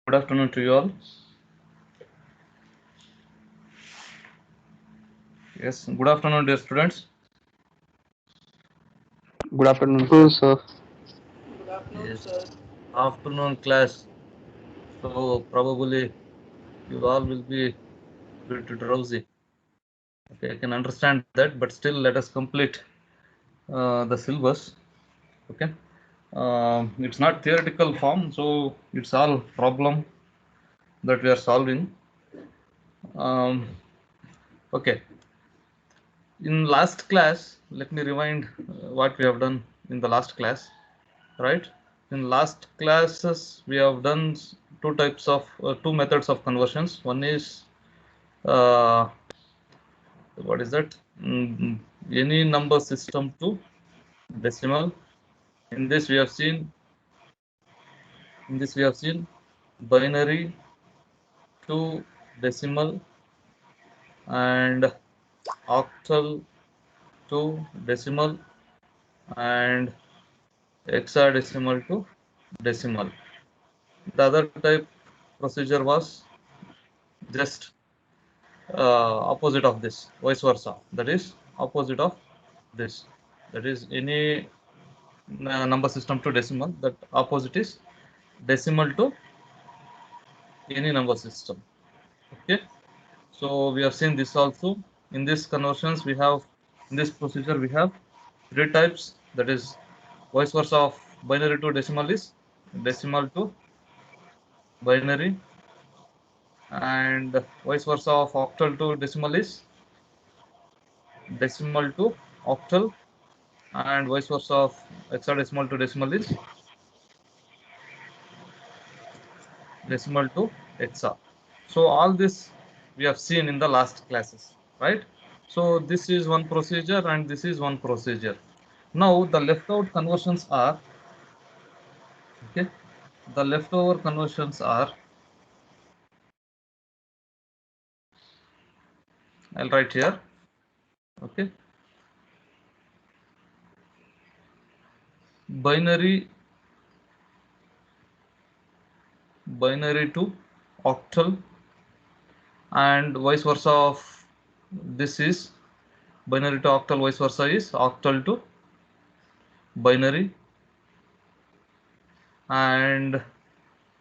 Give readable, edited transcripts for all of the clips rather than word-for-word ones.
Good afternoon to you all. Yes, good afternoon, dear students. Good afternoon, Hello, sir. sir. Good afternoon, Yes, sir. afternoon class. So probably you all will be bit drowsy. Okay, I can understand that, but still let us complete the syllabus. Okay, it's not theoretical form, so it's all problem that we are solving. Okay, in last class, let me rewind what we have done in the last class, right? In last classes, we have done two methods of conversions. One is uh, what is that? Any number system to decimal. In this we have seen. In this we have seen binary to decimal and octal to decimal and hexadecimal to decimal. The other type procedure was just opposite of this, vice versa. That is opposite of this. That is any number system to decimal. That opposite is decimal to any number system. Okay. So we have seen this also. In this conversions, we have in this procedure we have three types. That is vice versa of binary to decimal is decimal to binary, and vice versa of octal to decimal is decimal to octal, and vice versa of hexadecimal to decimal is decimal to hexa. So all this we have seen in the last classes, right? So this is one procedure and this is one procedure. Now the left out conversions are, okay, the leftover conversions are, I'll write here, okay, binary to octal, and vice versa of this is binary to octal, vice versa is octal to binary, and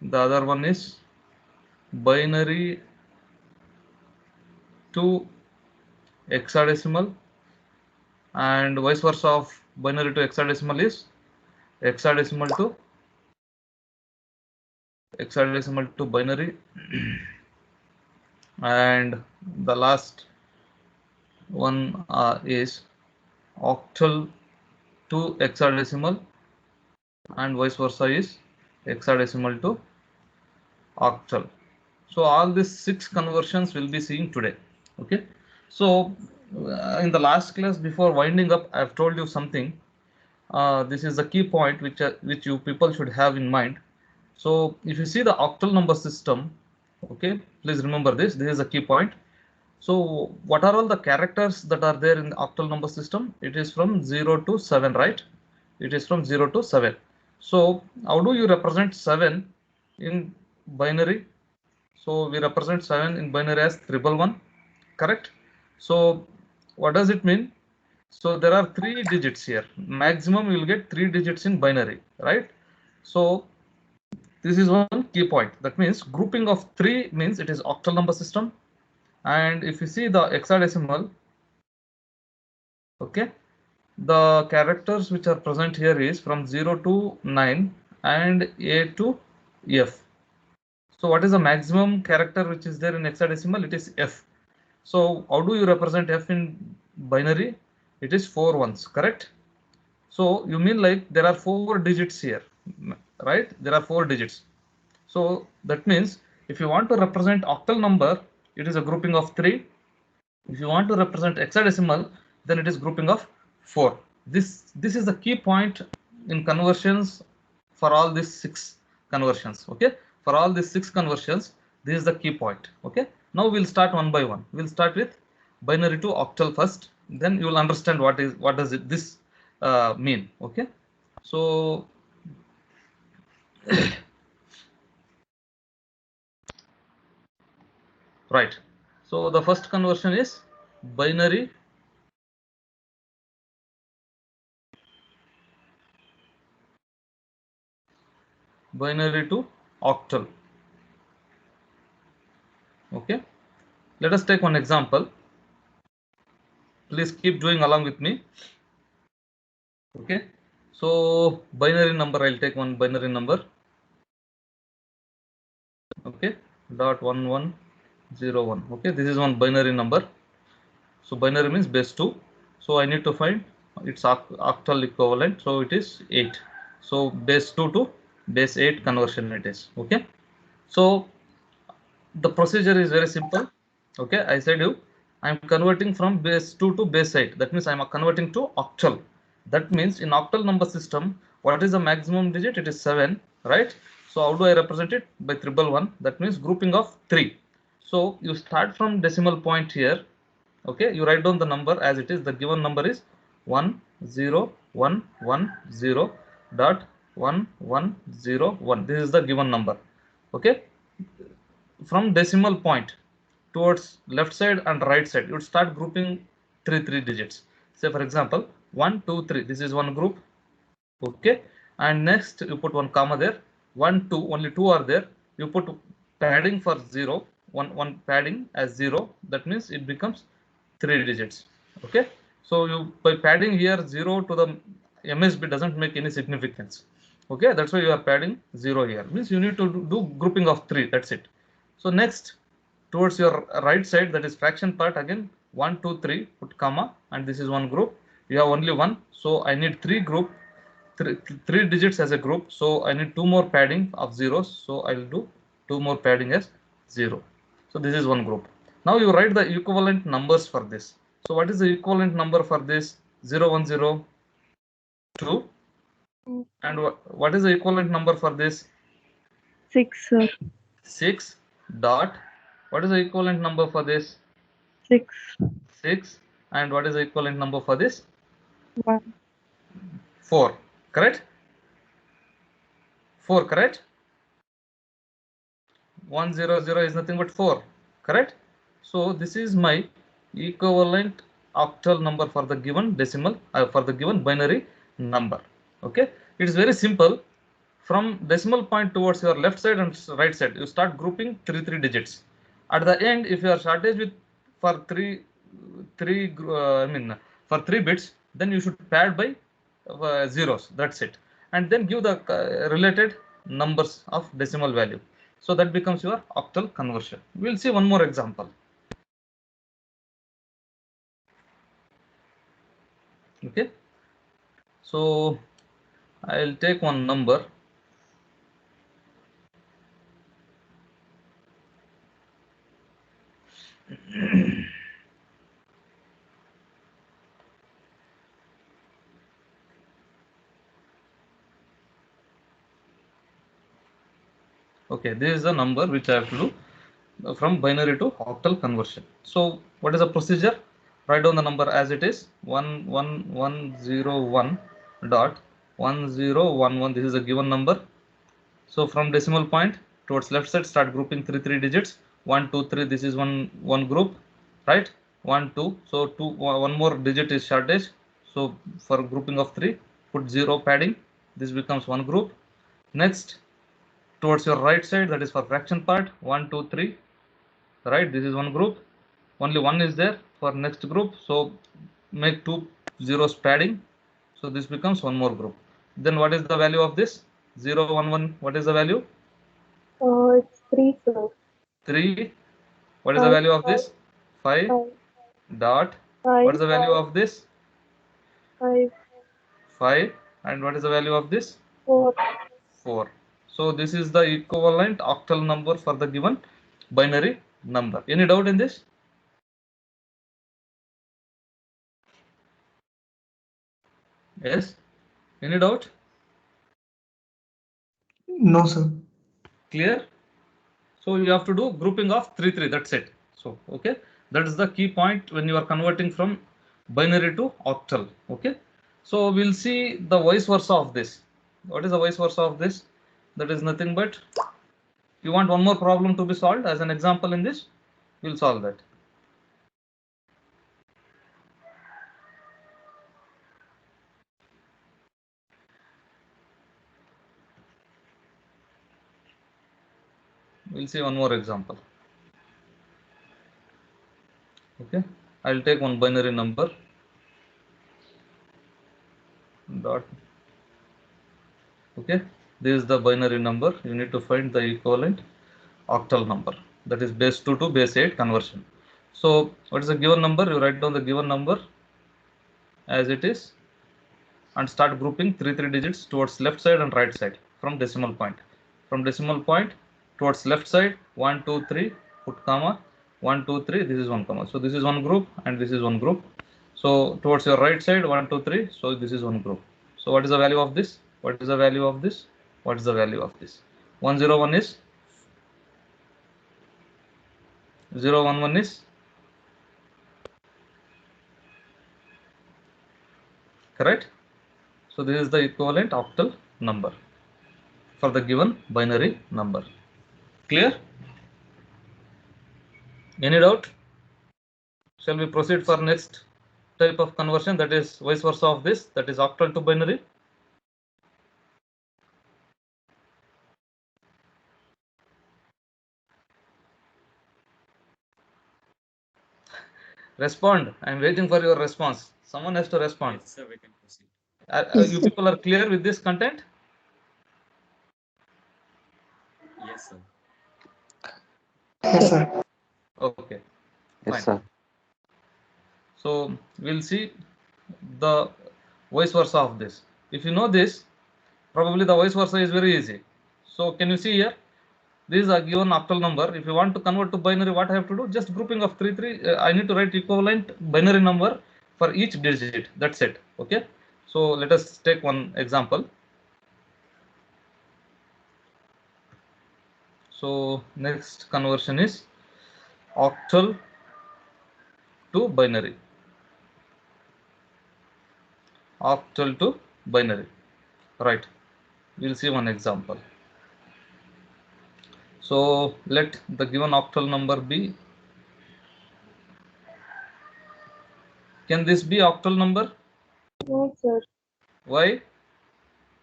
the other one is binary to hexadecimal, and vice versa of binary to hexadecimal is hexadecimal to binary, and the last one is octal to hexadecimal, and vice versa is hexadecimal to octal. So all these 6 conversions we'll be seeing today. Okay. So in the last class, before winding up, I've told you something. This is the key point which you people should have in mind. So if you see the octal number system, okay, please remember this. This is a key point. So what are all the characters that are there in the octal number system? It is from 0 to 7, right? It is from 0 to 7. So how do you represent 7 in binary? So we represent 7 in binary as 111, correct? So what does it mean? So there are 3 digits here. Maximum you will get 3 digits in binary, right? So this is one key point. That means grouping of 3 means it is octal number system. And if you see the hexadecimal, okay, the characters which are present here is from 0 to 9 and A to F. So what is the maximum character which is there in hexadecimal? It is F. So how do you represent F in binary? It is 4 ones, correct? So you mean like there are 4 digits here, right? There are 4 digits. So that means if you want to represent octal number, it is a grouping of 3. If you want to represent hexadecimal, then it is grouping of 4. This is the key point in conversions for all these 6 conversions. Okay, for all these 6 conversions, this is the key point. Okay, now we'll start one by one. We'll start with binary to octal first. Then you will understand what does this mean. Okay, so right? So the first conversion is binary to octal. Okay, let us take one example. Please keep doing along with me. Okay, so binary number, I'll take one binary number. Okay, .1101. Okay, this is one binary number. So binary means base 2. So I need to find its octal equivalent. So it is 8. So base 2 to base 8 conversion it is. Okay, so the procedure is very simple. Okay, I said you I'm converting from base 2 to base 8. That means I'm converting to octal. That means in octal number system, what is the maximum digit? It is 7, right? So how do I represent it? By 111. That means grouping of 3. So you start from decimal point here. Okay, you write down the number as it is. The given number is 10110.1101. This is the given number. Okay, from decimal point towards left side and right side, you would start grouping three digits. Say for example 1 2 3, this is one group. Okay, and next you put one comma there. 1 2, only 2 are there. You put padding for 0, one padding as 0. That means it becomes 3 digits. Okay, so you by padding here 0 to the MSB doesn't make any significance. Okay, that's why you are padding 0 here. Means you need to do grouping of 3. That's it. So next, towards your right side, that is fraction part, again 1 2 3, put comma, and this is one group. You have only one, so I need three digits as a group. So I need 2 more padding of zeros. So I will do 2 more padding as 0. So this is one group. Now you write the equivalent numbers for this. So what is the equivalent number for this? 0 1 0 2. And what is the equivalent number for this? 6, sir. 6 dot. What is the equivalent number for this? 6. 6. And what is the equivalent number for this? 1. 4. Correct? 4, correct? 100 is nothing but 4. Correct? So this is my equivalent octal number for the given decimal, for the given binary number. Okay, it is very simple. From decimal point towards your left side and right side, you start grouping three digits. At the end, if you are shortage with for three for 3 bits, then you should pad by zeros. That's it, and then give the related numbers of decimal value. So that becomes your octal conversion. We'll see one more example. Okay, so I'll take one number. Okay, this is the number which I have to do from binary to octal conversion. So what is the procedure? Write down the number as it is, 11101.1011. This is a given number. So from decimal point towards left side, start grouping three digits. 1 2 3, this is one group, right? 1 2, so one more digit is shortage. So for grouping of 3, put 0 padding. This becomes one group. Next, towards your right side, that is for fraction part, 1 2 3, right? This is one group. Only one is there for next group, so make 2 zeros padding. So this becomes one more group. Then what is the value of this? 0 1 1, what is the value? It's 3, sir. 3. What is the value of this? 5 dot. 5. What is the value of this? 5. 5. And what is the value of this? 4. 4. So this is the equivalent octal number for the given binary number. Any doubt in this? Yes? Any doubt? No, sir. Clear? So you have to do grouping of 3. That's it. So okay, that is the key point when you are converting from binary to octal. Okay, so we'll see the vice versa of this. What is the vice versa of this? That is nothing but, you want one more problem to be solved as an example in this. We'll solve that. We'll see one more example. Okay, I'll take one binary number dot. Okay, this is the binary number. You need to find the equivalent octal number, that is base 2 to base 8 conversion. So what is the given number? You write down the given number as it is and start grouping 3 digits towards left side and right side from decimal point. From decimal point towards left side, 1 2 3, put comma, 1 2 3, this is one comma. So this is one group and this is one group. So towards your right side, 1 2 3, so this is one group. So what is the value of this? What is the value of this? What is the value of this? 101 is 011 is correct. So this is the equivalent octal number for the given binary number. Clear? Any doubt? Shall we proceed for next type of conversion, that is vice versa of this, that is octal to binary? Respond. I am waiting for your response. Someone has to respond. Yes, sir, we can proceed. You people are clear with this content? Yes, sir. Yes, sir. Okay. Yes, Fine. sir. So we'll see the vice versa of this. If you know this, probably the vice versa is very easy. So can you see here? This is a given octal number. If you want to convert to binary, what I have to do? Just grouping of 3. I need to write equivalent binary number for each digit. That's it. Okay. So let us take one example. So next conversion is octal to binary. Octal to binary. Right. We'll see one example. So let the given octal number be. Can this be octal number? No, sir. Why?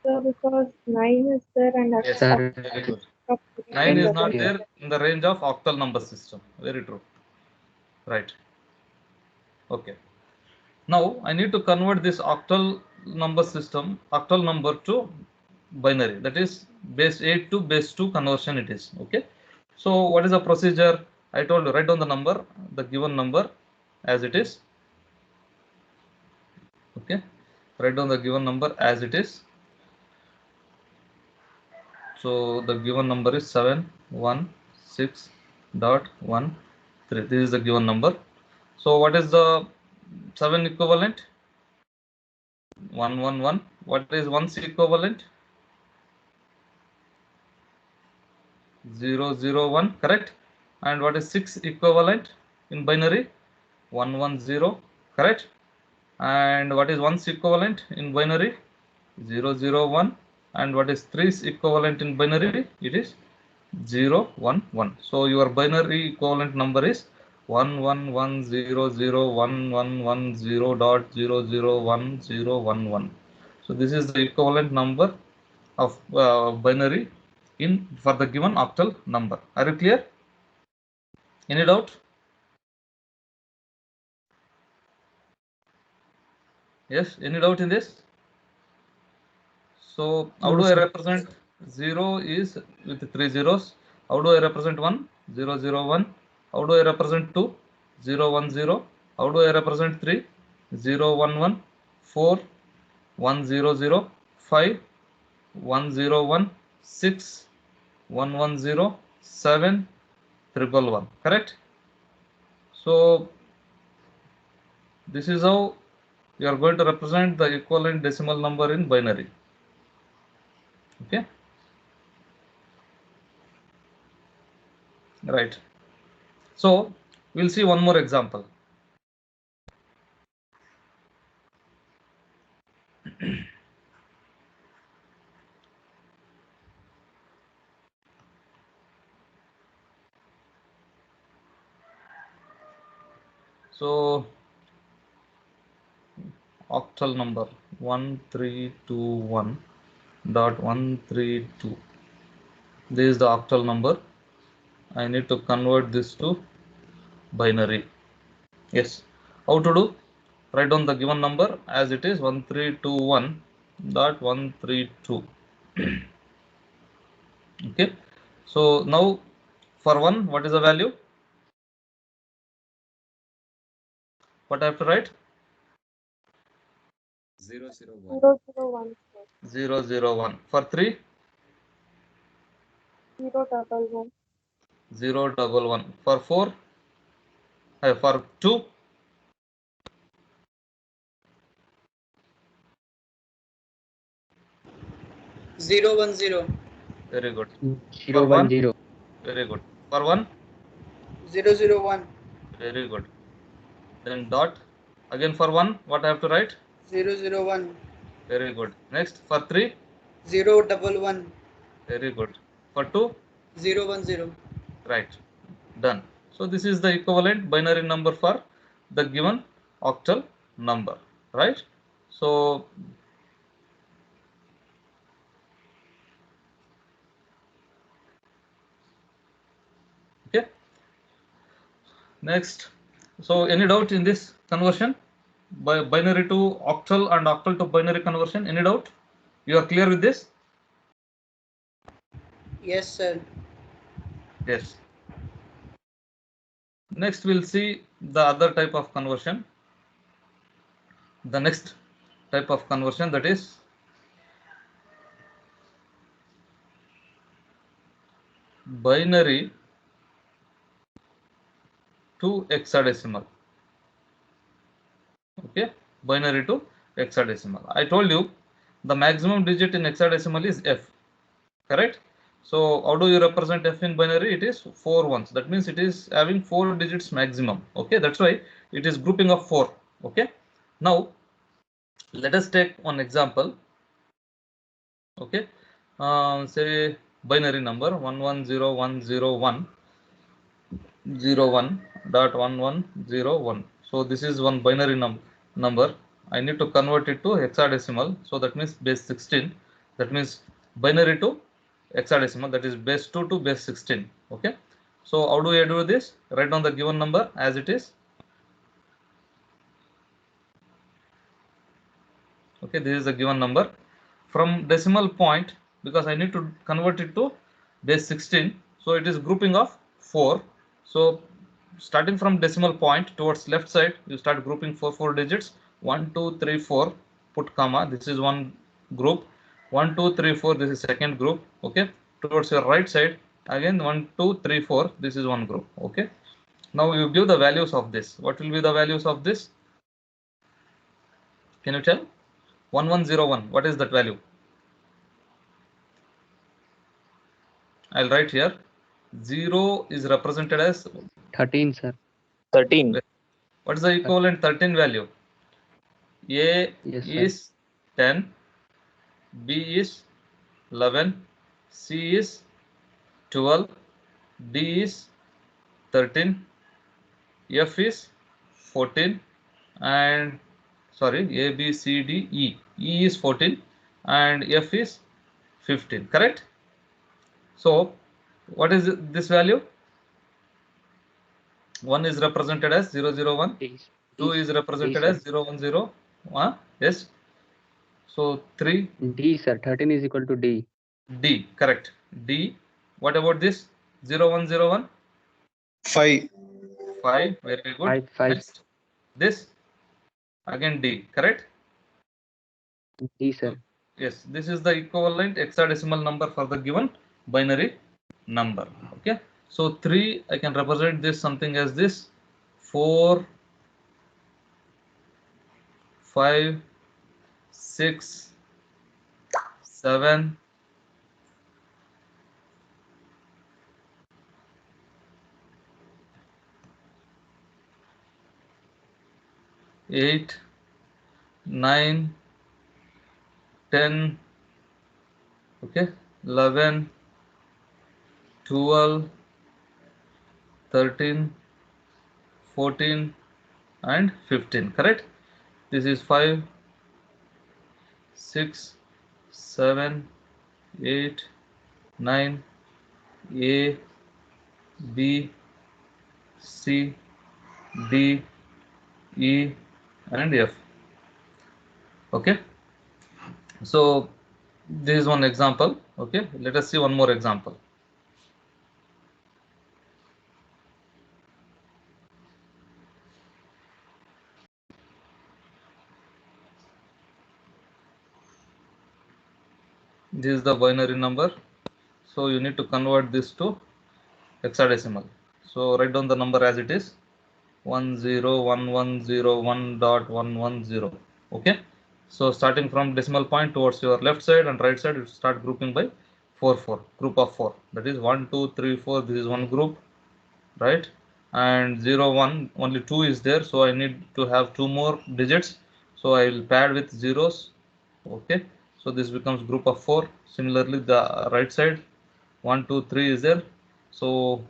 Sir, because 9 is there and Yes, Sir, very good. of 9 is not Yeah. there in the range of octal number system. Very true. Right. Okay. Now I need to convert this octal number system, octal number to binary. That is base 8 to base 2 conversion it is. Okay. So what is the procedure? I told you, write down the number, the given number as it is. Okay. Write down the given number as it is. So the given number is 716.13. This is the given number. So what is the 7 equivalent? 111. What is 1's equivalent? 001. Correct. And what is 6 equivalent in binary? 110. Correct. And what is 1's equivalent in binary? 001. And what is 3's equivalent in binary? It is 011. So your binary equivalent number is 111001110.0010011. So this is the equivalent number of binary in for the given octal number. Are you clear? Any doubt? Yes. Any doubt in this? So how do I represent 0 is with 3 zeros? How do I represent 1? 001. How do I represent 2? 010. How do I represent 3? 011. 4. 100. 5. 101. 6. 110. 7. 111. Correct? So this is how you are going to represent the equivalent decimal number in binary. Okay. Right. So we'll see one more example. So octal number 1321.132. This is the octal number. I need to convert this to binary. Yes. How to do? Write down the given number as it is 1321.132. Okay. So now for 1, what is the value? What I have to write? 001. 001, sir. 001. For 3? 011. 011. For 4? For 2? 010. Very good. 010. Very good. For 1? 001. Very good. Then dot. Again for 1, what I have to write? 001. Very good. Next for 3? 011. Very good. For 2? 010. Right. Done. So this is the equivalent binary number for the given octal number. Right. So okay. Next. So any doubt in this conversion? By binary to octal and octal to binary conversion? Any doubt? You are clear with this? Yes, sir. Yes. Next we'll see the other type of conversion. The next type of conversion, that is binary to hexadecimal. Okay, binary to hexadecimal. I told you the maximum digit in hexadecimal is f, correct? So how do you represent f in binary? It is 4 ones. That means it is having 4 digits maximum. Okay, that's why it is grouping of 4. Okay, now let us take one example. Okay, say binary number 110101.1101. So this is one binary number. I need to convert it to hexadecimal. So that means base 16. That means binary to hexadecimal. That is base 2 to base 16. Okay. So how do I do this? Write down the given number as it is. Okay, this is the given number. From decimal point, because I need to convert it to base 16, so it is grouping of 4. So starting from decimal point towards left side, you start grouping 4 digits. 1 2 3 4, put comma, this is one group. 1 2 3 4, this is second group. Okay, towards your right side again 1 2 3 4, this is one group. Okay, now you give the values of this. What will be the values of this? Can you tell? 1101, what is that value? I'll write here. 0 is represented as 13, sir. 13. what is the equivalent 13 value? A Yes, sir. is 10, B is 11, C is 12, D is 13, F is 14, and sorry, A, B, C, D, E. E is 14 and F is 15, correct? So what is this value? 1 is represented as 001, D, 2 is represented sir. as 010. Yes. So 3, D, sir. 13 is equal to D. D, correct. D. What about this? 0101? 5. 5, very good. 5. Next, this again D, correct? D, sir. Yes, this is the equivalent hexadecimal number for the given binary number. Okay. So 3, I can represent this something as this: 4, 5, 6, 7, 8, 9, 10, okay, 11, 12, 13, 14, and 15, correct? This is 5, 6, 7, 8, 9, A, B, C, D, E, and F. Okay, so this is one example. Okay, let us see one more example. This is the binary number, so you need to convert this to hexadecimal. So write down the number as it is, 101101.110. Okay, so starting from decimal point towards your left side and right side, you start grouping by 4 group of 4. That is 1 2 3 4. This is one group, right? And 0 1 only 2 is there, so I need to have 2 more digits, so I will pad with zeros. Okay, so this becomes group of 4. Similarly, the right side, 1 2 3 is there, so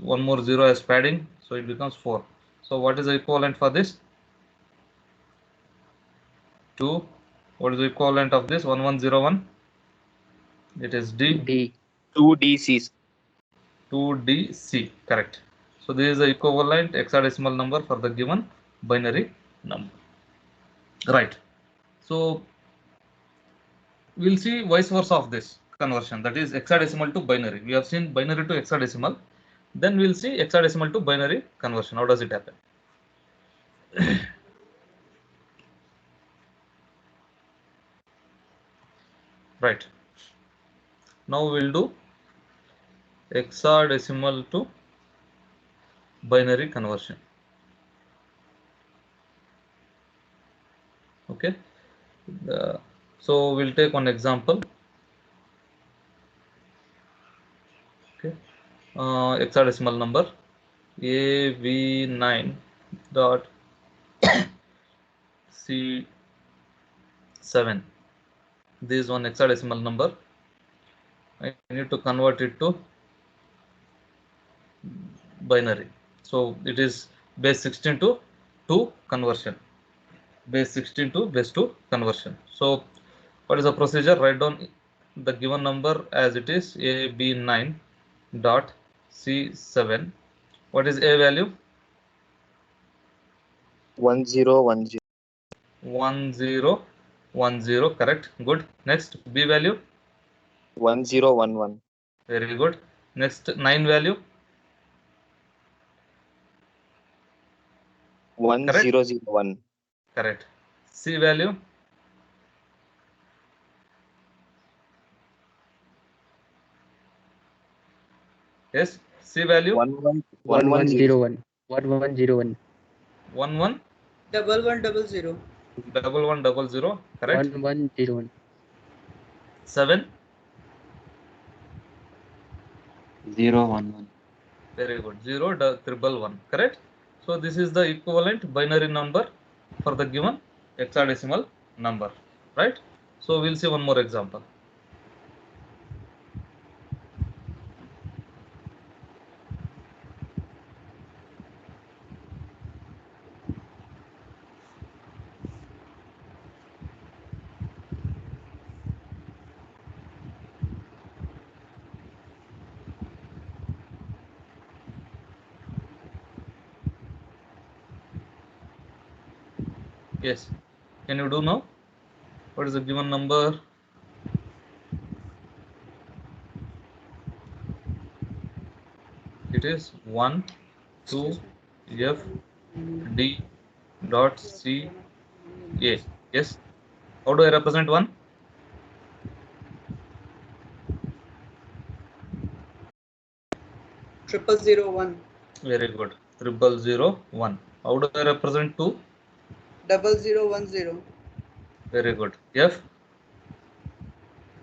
one more 0 as padding, so it becomes 4. So what is the equivalent for this? 2. What is the equivalent of this? 1101? It is D. D. 2DC. 2DC, correct. So this is the equivalent hexadecimal number for the given binary number, right? So we'll see vice versa of this conversion, that is hexadecimal to binary. We have seen binary to hexadecimal, then we'll see hexadecimal to binary conversion. How does it happen? Right, now we'll do hexadecimal to binary conversion. Okay, so we'll take one example. Okay, hexadecimal number AV9 dot C7. This is one hexadecimal number. I need to convert it to binary. So it is base 16 to 2 conversion. Base 16 to base 2 conversion. So what is the procedure? Write down the given number as it is, AB9 dot C7. What is A value? 1010. 1010, correct. Good. Next, B value? 1011. Very good. Next, 9 value? 1001. Correct. C value? Yes, C value? 1101. 1101. 11 1100. 1100, correct. 1101. 7? 011. Very good. 0 111, correct. So this is the equivalent binary number for the given hexadecimal number, right? So we'll see one more example. Yes, can you do now? What is the given number? It is 1 2 F D dot C A. Yes. How do I represent 1? Triple 01. Very good. 0001. How do I represent 2? 0010. Very good. F?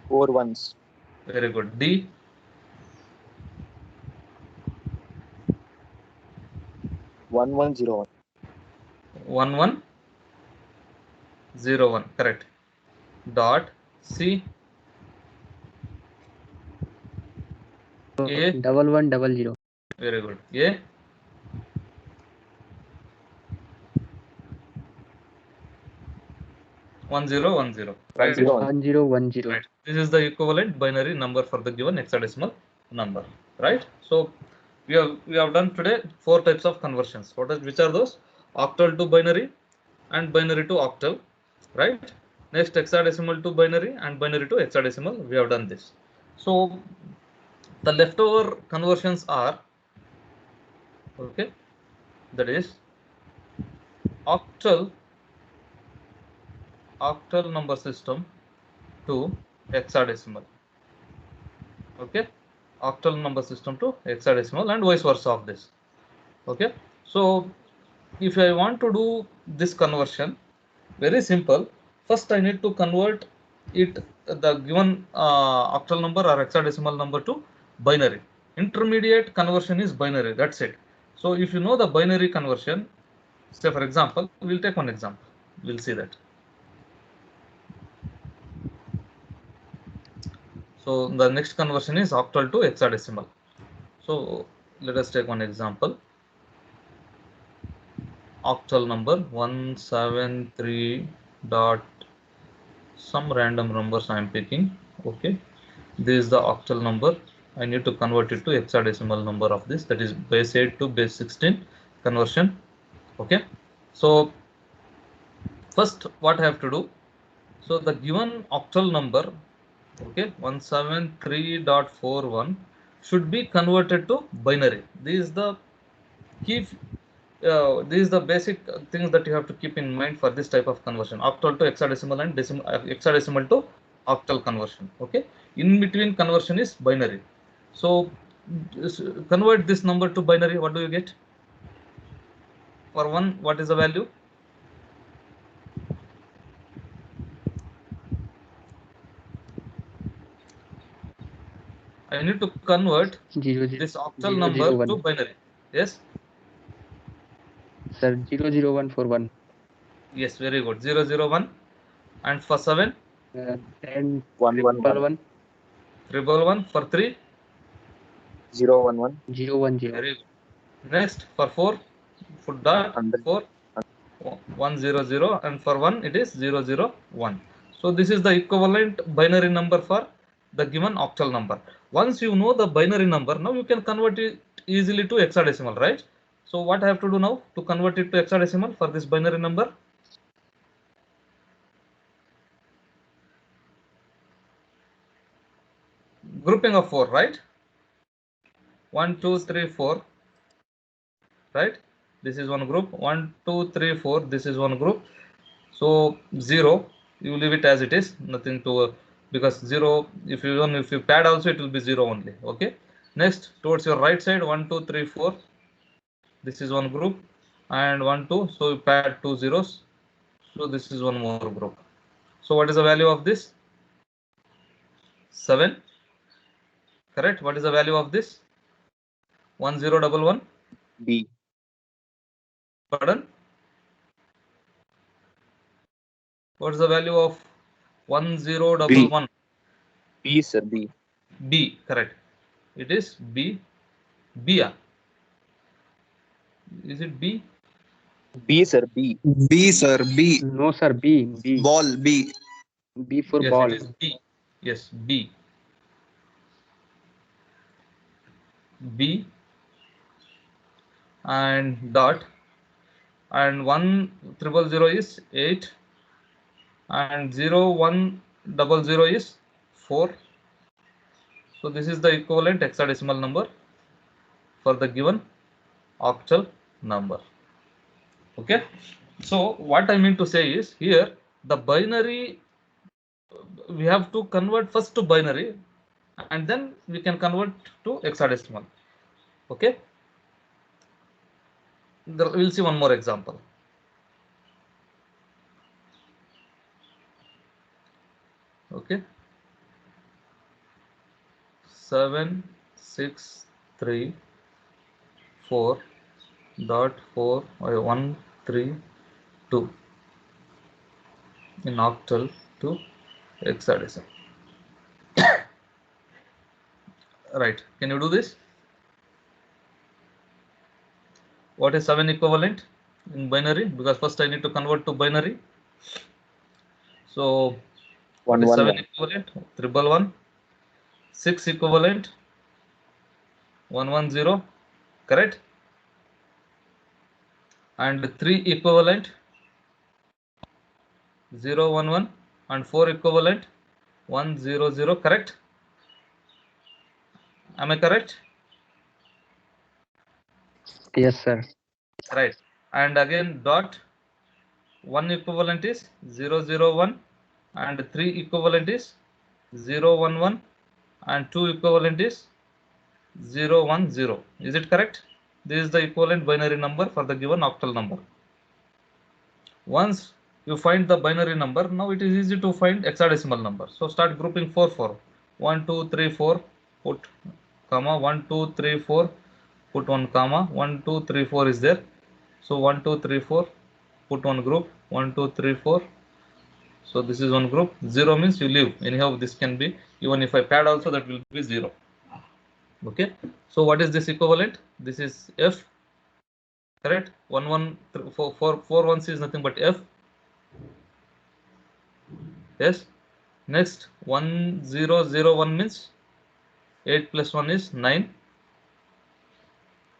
4 ones. Very good. D? 1101. 1101, correct. Dot C A? 1100. Very good. A? 1010, right? 1010. Right. This is the equivalent binary number for the given hexadecimal number, right? So we have done today 4 types of conversions. Which are those? Octal to binary and binary to octal, right? Next, hexadecimal to binary and binary to hexadecimal. We have done this. So the leftover conversions are, okay, that is octal number system to hexadecimal. Okay, octal number system to hexadecimal and vice versa of this. Okay, so if I want to do this conversion, very simple. First, I need to convert it, the given octal number or hexadecimal number, to binary. Intermediate conversion is binary. That's it. So if you know the binary conversion, say for example, we'll take one example. We'll see that. So the next conversion is octal to hexadecimal. So let us take one example. Octal number 173 dot some random numbers I am picking. Okay, this is the octal number. I need to convert it to hexadecimal number of this, that is base 8 to base 16 conversion. Okay, so first what I have to do, so the given octal number, okay, 173.41 should be converted to binary. This is the key. These are the basic things that you have to keep in mind for this type of conversion: octal to hexadecimal and hexadecimal to octal conversion. Okay, in between conversion is binary. So convert this number to binary. What do you get? For 1, what is the value? I need to convert 0, this octal 0, number 0, 1. to binary. Yes. Sir, 001 for 1. Yes, very good. 001. And for 7? And 111. 111. For 3? 011. 010. Very good. Next, for 4? For dot 100. 4? 100. And for 1, it is 001. So this is the equivalent binary number for the given octal number. Once you know the binary number, now you can convert it easily to hexadecimal, right? So what I have to do now to convert it to hexadecimal for this binary number? Grouping of 4, right? 1, 2, 3, 4, right? This is one group. 1, 2, 3, 4. This is one group. So 0, you leave it as it is. Nothing to because 0. If you pad also, it will be 0 only. Okay. Next, towards your right side, 1, 2, 3, 4. This is one group, and 1, 2. So you pad 2 zeros. So this is one more group. So what is the value of this? 7. Correct. What is the value of this? 1011. B. Pardon? What is the value of 1011? B, sir. B. B, correct. It is B. B. Is it B? B, sir. B. B, sir. B. No, sir, B. B. Ball. B. B for Yes, ball. it is B. Yes, B. B and dot, and 1000 is 8, and 0100 is 4. So this is the equivalent hexadecimal number for the given octal number. Okay. So what I mean to say is, here the binary, we have to convert first to binary, and then we can convert to hexadecimal. Okay. We'll see one more example. Okay. 7, 6, 3, 4 dot 4 1, 3, 2 in octal to hexadecimal. Right. Can you do this? What is 7 equivalent in binary? Because first I need to convert to binary. So what One is one 7 one. equivalent? 111. 6 equivalent? 110. Correct? And 3 equivalent? 011. And 4 equivalent? 100. Correct? Am I correct? Yes, sir. Right. And again dot. 1 equivalent is 001 and 3 equivalent is 011 and 2 equivalent is 010. Is it correct? This is the equivalent binary number for the given octal number. Once you find the binary number, now it is easy to find hexadecimal number. So start grouping 4 4. 1 2 3 4 put comma 1 2 3 4 put 1 comma 1 2 3 4 is there. So 1 2 3 4 put one group 1 2 3 4. So this is one group. 0 means you leave. Anyhow, this can be, even if I pad also, that will be 0. Okay. So what is this equivalent? This is F. Correct. 1 1 4 4 4 ones is nothing but F. Yes. Next 1 0 0 1 means 8 plus 1 is 9.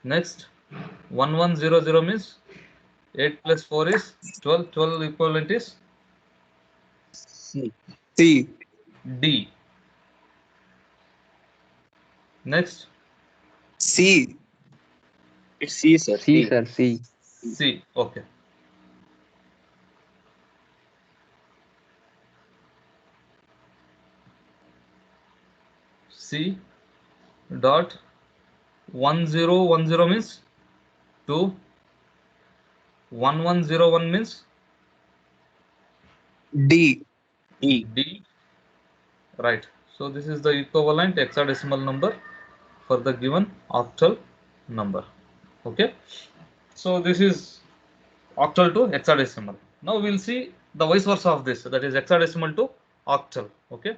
Next 1 1 0 0 means 8 plus 4 is 12. 12 equivalent is C. C. D. Next C. It's C, sir. C, sir. C. C. Okay. C dot 1010 means 2. 1101 means D. E. D. Right. So this is the equivalent hexadecimal number for the given octal number. Okay. So this is octal to hexadecimal. Now we'll see the vice versa of this, that is hexadecimal to octal. Okay.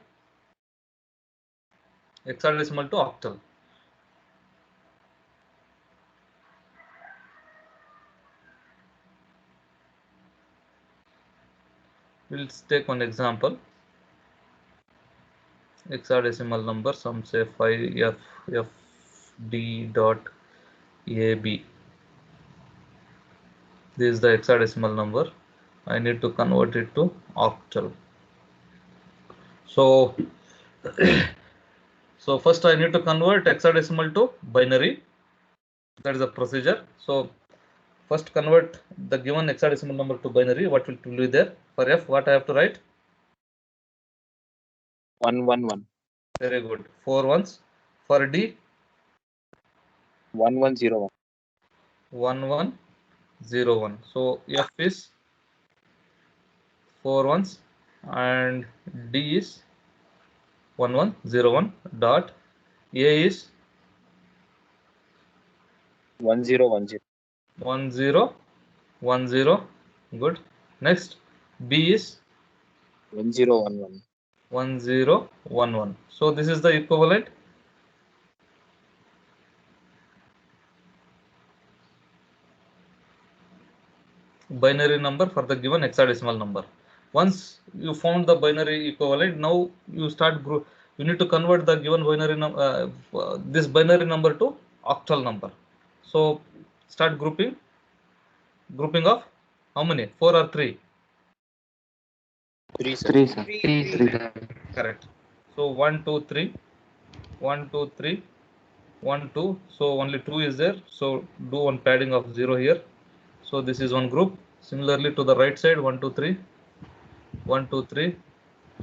Hexadecimal to octal. We'll take one example. Hexadecimal number, some say 5FFD dot AB. This is the hexadecimal number. I need to convert it to octal. So, so first I need to convert hexadecimal to binary. That is the procedure. So first convert the given hexadecimal number to binary. What will be there? For F, what I have to write? 111. Very good. 4 ones. For D? 1101. 1101. So F is 4 ones and D is 1101 dot A is 1010. 1010. Good. Next B is 1011. 1011. So this is the equivalent binary number for the given hexadecimal number. Once you found the binary equivalent, now you start group. You need to convert the given binary this binary number to octal number. So start grouping. Grouping of how many? 4 or 3? 3, sir. 3, sir. 3, sir. Correct. So 1 2 3 1 2 3 1 2. So only 2 is there. So do one padding of 0 here. So this is one group. Similarly to the right side, 1 2 3 1 2 3.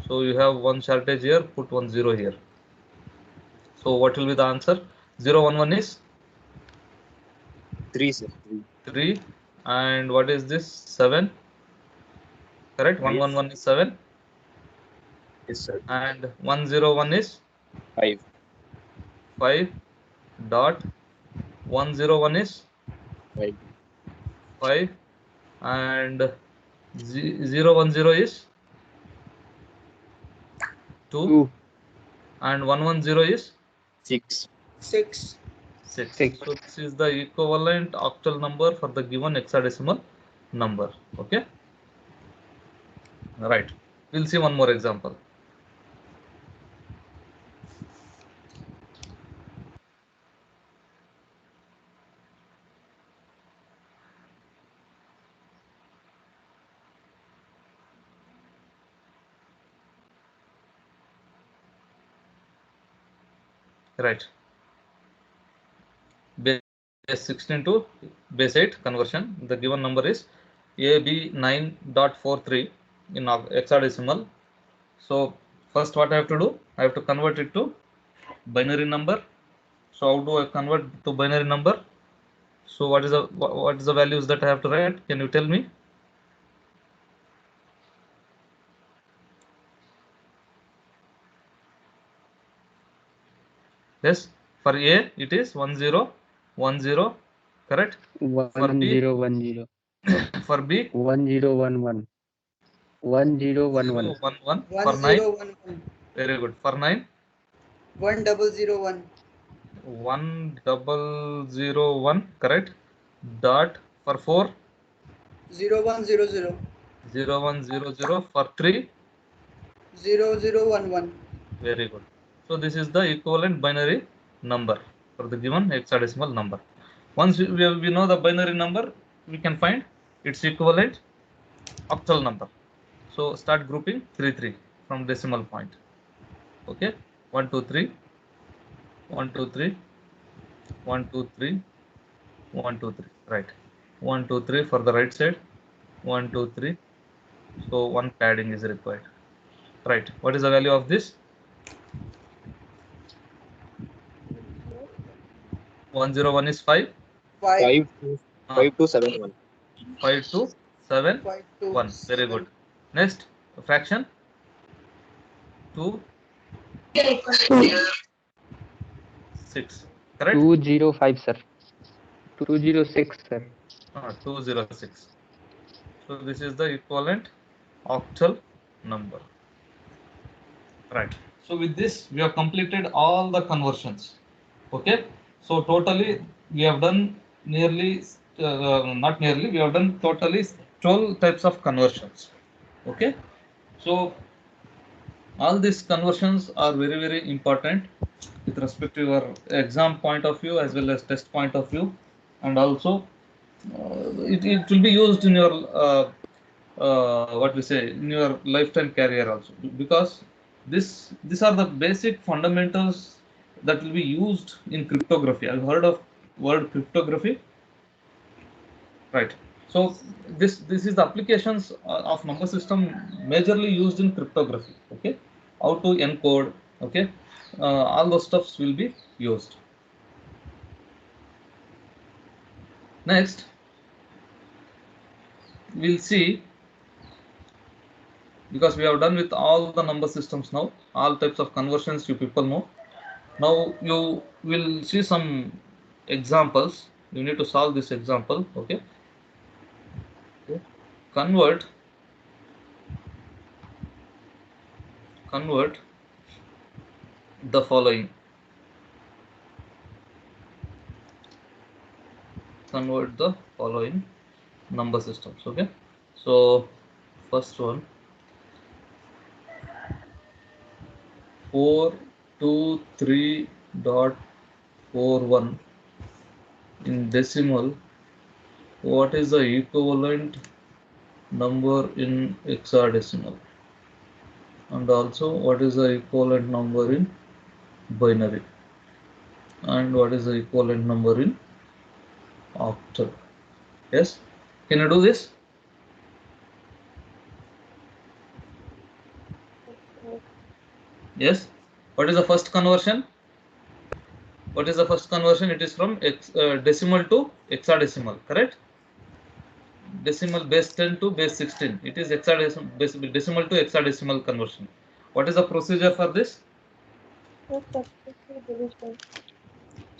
So you have one shortage here. Put 1 0 here. So what will be the answer? 0 1 1 is 3, sir. 3. And what is this? 7. Correct. 1 1 1 is 7. Yes, sir. And 1 0 1 is 5. 5 dot 1 0 1 is 5. 5 and 0 1 0 is 2 2. and 1 1 0 is 6. 6. 6. Six. So this is the equivalent octal number for the given hexadecimal number. Okay. Right. We'll see one more example. Right. Base 16 to base 8 conversion. The given number is AB9.43 in hexadecimal. So first what I have to do, I have to convert it to binary number. So how do I convert to binary number? So what is the values that I have to write? Can you tell me? Yes, for A it is 1010, correct? For B 1010. for B 1011. 1011. 11. For 9, 1011. very good. For 9 1001. 1001, correct? Dot for 4 0100. 0100. For 3, 0011. very good. So this is the equivalent binary number for the given hexadecimal number. Once we know the binary number, we can find its equivalent octal number. So start grouping 3 3 from decimal point. Okay, 1 2 3 1 2 3 1 2 3 1 2 3, right? 1 2 3 for the right side, 1 2 3. So one padding is required, right? What is the value of this? 101 is 5. 5. 5271. 5271. Very good. Next fraction 2 6, correct? 205, sir. 206, sir. 206. So this is the equivalent octal number, right? So with this we have completed all the conversions. Okay, so totally we have done nearly not nearly, we have done totally 12 types of conversions. Okay, so all these conversions are very important with respect to your exam point of view as well as test point of view, and also it will be used in your what we say, in your lifetime career also, because these are the basic fundamentals that will be used in cryptography. I've heard of word cryptography, right? So this is the applications of number system majorly used in cryptography. Okay, how to encode, okay, all those stuffs will be used. Next we'll see, because we have done with all the number systems now, all types of conversions you people know. Now you will see some examples. You need to solve this example. Okay, convert the following. Convert the following number systems. Okay, so first one, 423.41 in decimal. What is the equivalent number in hexadecimal? And also what is the equivalent number in binary? And what is the equivalent number in octal? Yes, can you do this? Yes. What is the first conversion? What is the first conversion? It is from decimal to hexadecimal, correct? Decimal base 10 to base 16. It is hexadecimal, decimal to hexadecimal conversion. What is the procedure for this? Substitute division.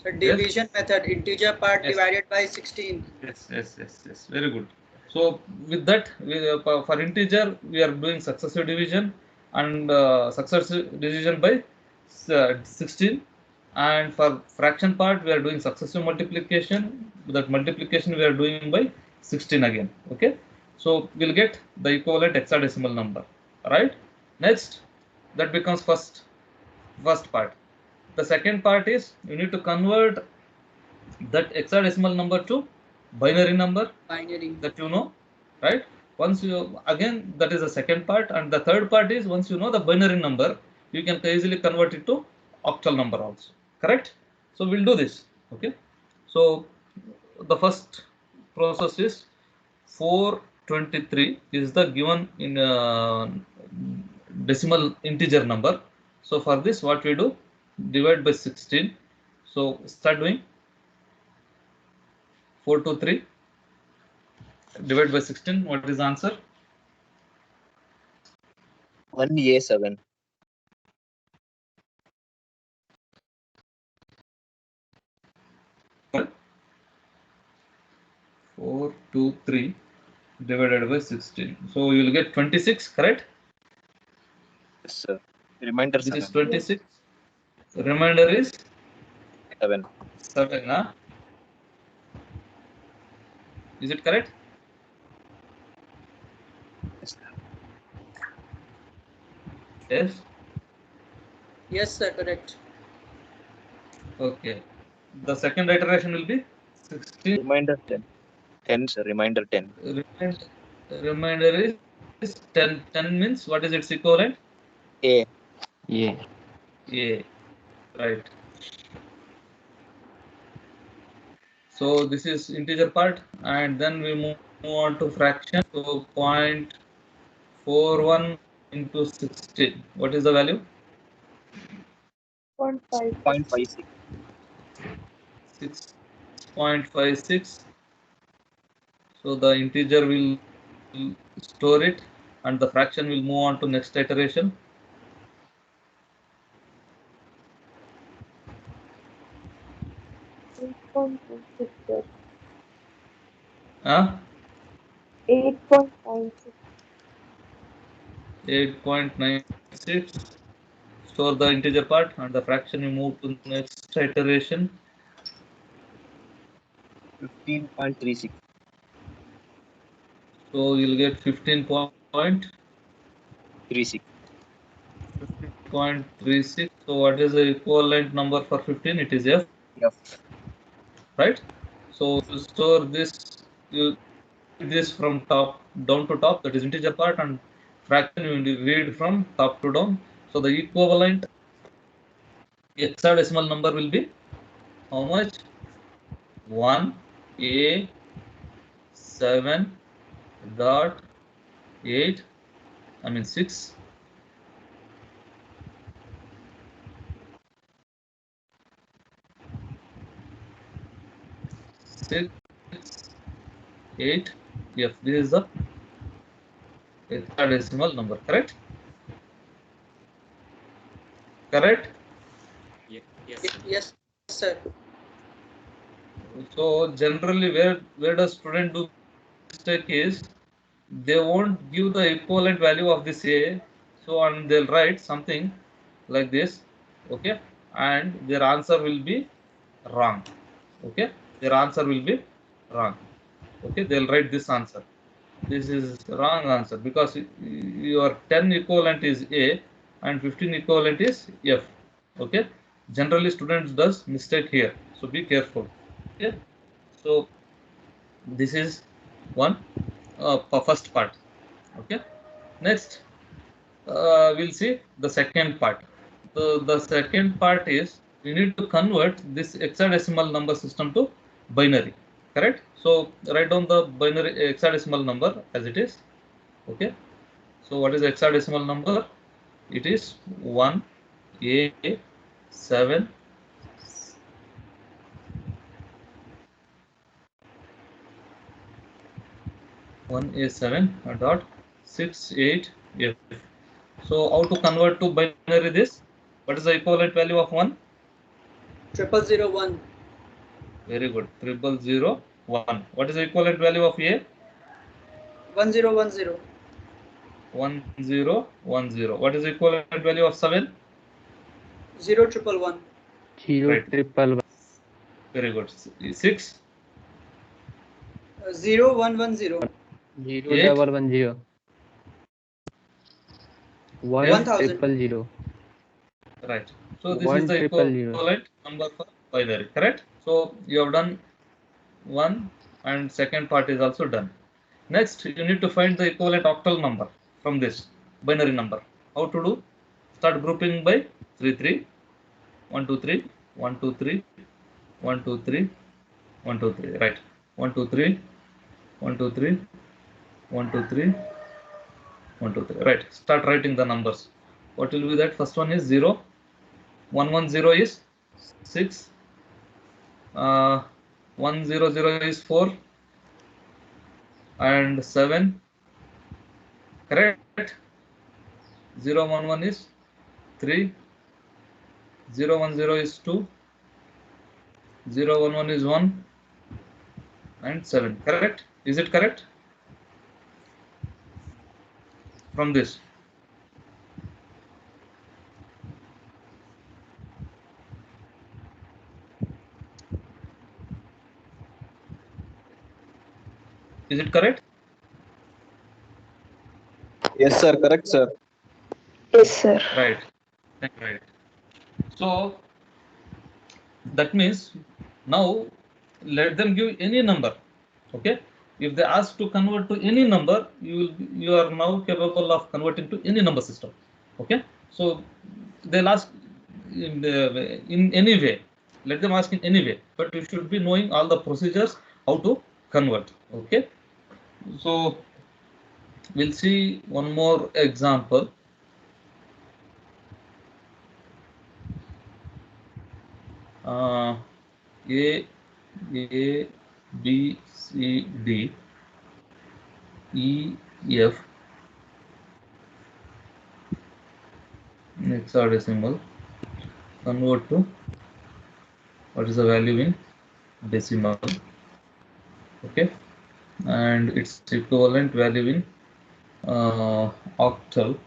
So division method, integer part Yes. divided by 16. Yes. Very good. So with that, for integer, we are doing successive division, and successive division by 16. And for fraction part, we are doing successive multiplication. That multiplication we are doing by 16 again. Okay. So we'll get the equivalent hexadecimal number. right? Next, that becomes first part. The second part is you need to convert that hexadecimal number to binary number Binary. that you know, right? Once you, again, that is the second part, and the third part is once you know the binary number, you can easily convert it to octal number also, correct? So we'll do this, okay? So the first process is 423 is the given in decimal integer number. So for this, what we do, divide by 16. So start doing 423 divide by 16. What is the answer? 1A7. Four, two, 3 divided by 16. So you will get 26, correct? Yes, sir. Remainder This is 7. 26. Remainder is 7. 7. Huh? Is it correct? Yes, sir. Yes. Yes, sir. Correct. Okay. The second iteration will be 16. Remainder 10. 10, sir. Remainder 10. Remainder is 10. 10 means what is its equivalent? A. Yeah. A. Right. So this is integer part, and then we move on to fraction. So 0.41 into 16. What is the value? 0.5. 0.56. 6.56. So the integer will store it, and the fraction will move on to next iteration. $8.96. Huh? 8.96. 8.96. Store the integer part, and the fraction will move to next iteration. 15.36. So you'll get 36. 15.36. So what is the equivalent number for 15? It is F, F. right? So to store this, you this from top down to top, that is integer part, and fraction you will read from top to down. So the equivalent hexadecimal number will be how much? 1A7.8, I mean 6. 6, 8. Yes, this is the hexadecimal number, correct? Correct? Yes, sir. So generally, where does student do mistake is they won't give the equivalent value of this A, so and they'll write something like this, okay, and their answer will be wrong, okay, their answer will be wrong, okay, they'll write this answer. This is wrong answer because your 10 equivalent is A and 15 equivalent is F, okay. Generally students does mistake here, so be careful, okay. So this is one first part, okay. Next, we'll see the second part. The second part is we need to convert this hexadecimal number system to binary, correct? So write down the binary hexadecimal number as it is, okay. So what is the hexadecimal number? It is 1A7 dot 68F. So how to convert to binary this? What is the equivalent value of 1? 0001. Very good. 0001. What is the equivalent value of A? 1010. 1010. What is the equivalent value of 7? 0111. 011. Very good. 6? 0110. 0110. 1000. 1000. Right. So this is the 1000. equivalent number for binary, correct? So you have done one, and second part is also done. Next, you need to find the equivalent octal number from this binary number. How to do? Start grouping by 3 3, 1 2 3, 1 2 3, 1 2 3, 1 2 3. Right. 1 2 3, 1 2 3, 1 2 3, 1 2 3. Right. Start writing the numbers. What will be that? First one is 0. 1 1 0 is 6. 1 0 0 is 4 and 7. Correct. 0 1 1 is 3. 0 1 0 is 2. 0 1 1 is 1 and 7. Correct? Is it correct? From this. Is it correct? Yes, sir. Correct, sir. Yes, sir. Right. Right. So that means now let them give any number. Okay. If they ask to convert to any number, you are now capable of converting to any number system. Okay. So they'll ask in any way. Let them ask in any way, but you should be knowing all the procedures how to convert. Okay. So we'll see one more example. A, B, C, D, E, F, hexadecimal, convert to what is the value in decimal, okay, and its equivalent value in octal,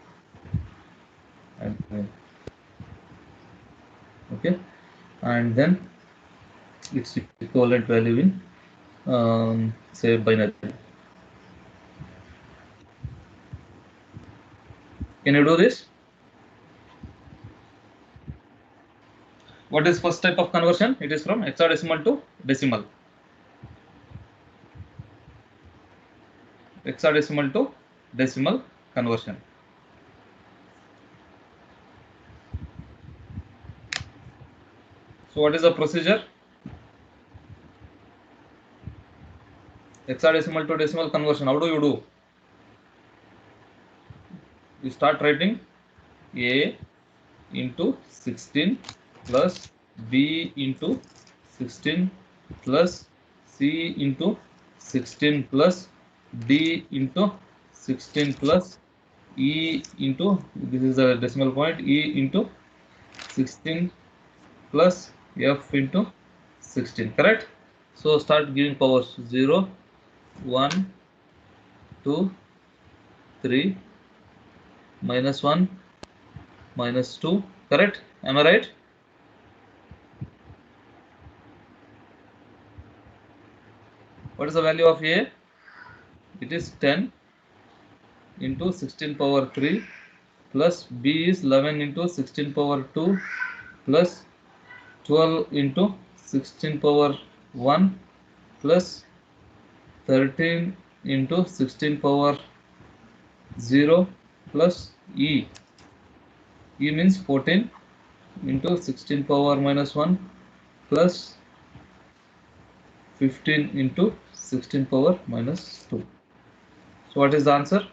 okay, and then its equivalent value in say binary. Can you do this? What is first type of conversion? It is from hexadecimal to decimal. Hexadecimal to decimal conversion. So what is the procedure? Hexadecimal to decimal conversion. How do you do? You start writing A into 16 plus B into 16 plus C into 16 plus D into 16 plus E into, this is the decimal point, E into 16 plus F into 16, correct? So start giving powers 0, 1, 2, 3, minus 1, minus 2, correct? Am I right? What is the value of A? It is 10 into 16 power 3 plus B is 11 into 16 power 2 plus 12 into 16 power 1 plus 13 into 16 power 0 plus E. E means 14 into 16 power minus 1 plus 15 into 16 power minus 2. So what is the answer?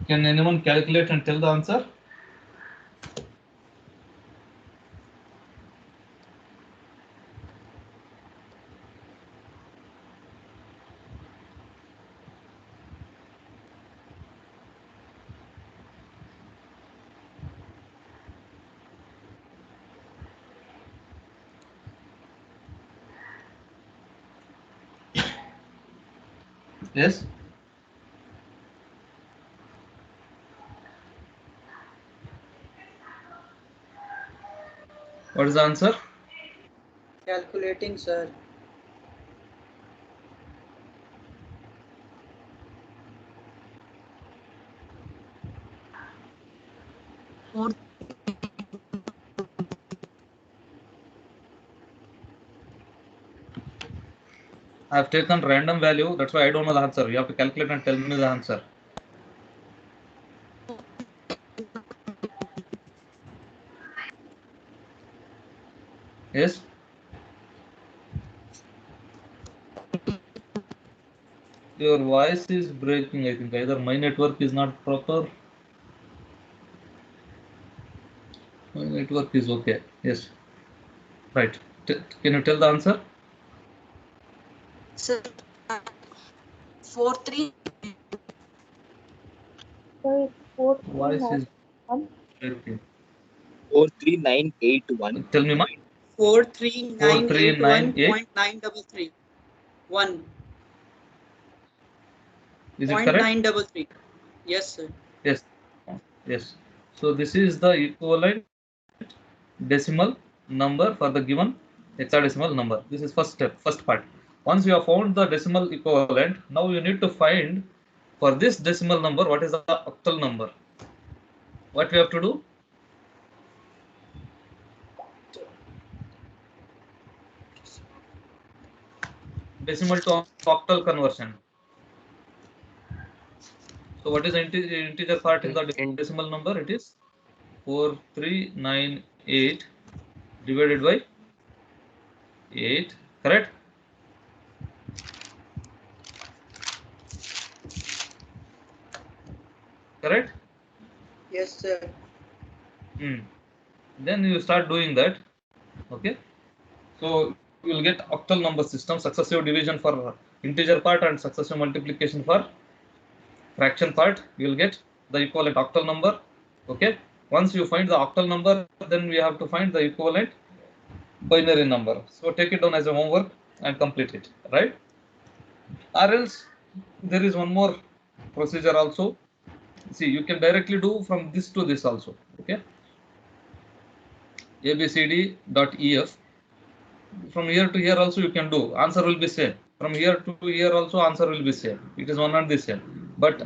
Can anyone calculate and tell the answer? Yes. What is the answer? Calculating, sir. I have taken random value. That's why I don't know the answer. You have to calculate and tell me the answer. Yes. Your voice is breaking. I think either my network is not proper. My network is okay. Yes. Right. Can you tell the answer? Sir, 4-3. So it's Voice is 4391. breaking. 43981. Tell me, ma. 43981.933. 1. Is it correct? 0.933. Yes, sir. Yes. Yes. So this is the equivalent decimal number for the given hexadecimal number. This is first step, first part. Once you have found the decimal equivalent, now you need to find for this decimal number what is the octal number. What we have to do? Decimal to octal conversion. So what is the integer part in the decimal number? It is 4398 divided by 8. Correct? Correct? Yes, sir. Then you start doing that. Okay. So you will get octal number system, successive division for integer part and successive multiplication for fraction part. You will get the equivalent octal number. Okay. Once you find the octal number, then we have to find the equivalent binary number. So take it down as a homework and complete it. Right? Or else there is one more procedure also. See, you can directly do from this to this also. Okay. ABCD.EF. From here to here also you can do. Answer will be same. From here to here also answer will be same. It is one and the same. But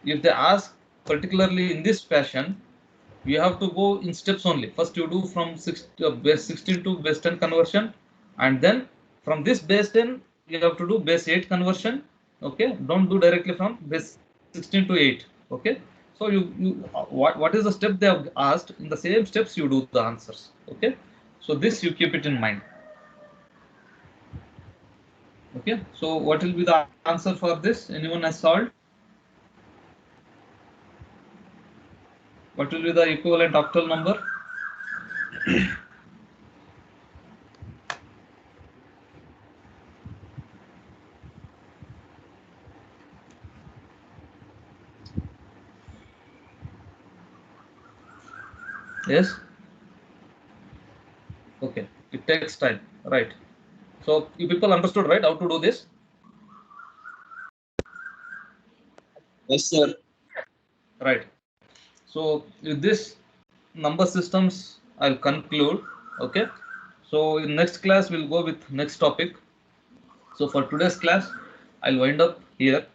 if they ask particularly in this fashion, you have to go in steps only. First you do from base 16 to base 10 conversion, and then from this base 10 you have to do base 8 conversion. Okay, don't do directly from base 16 to 8. Okay, so what is the step they have asked? In the same steps you do the answers. Okay, so this you keep it in mind. Okay, so what will be the answer for this? Anyone has solved? What will be the equivalent octal number? Yes. Okay, it takes time, right? So you people understood, right, how to do this? Yes, sir. Right. So with this number systems, I'll conclude. Okay. So in next class, we'll go with next topic. So for today's class, I'll wind up here.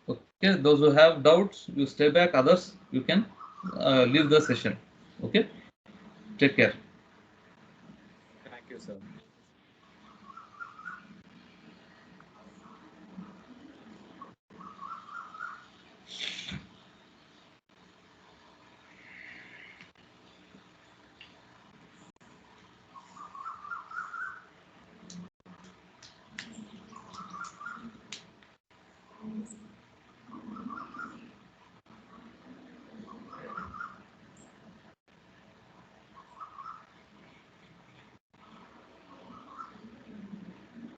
Okay. Those who have doubts, you stay back. Others, you can leave the session. Okay. Take care. Thank you, sir.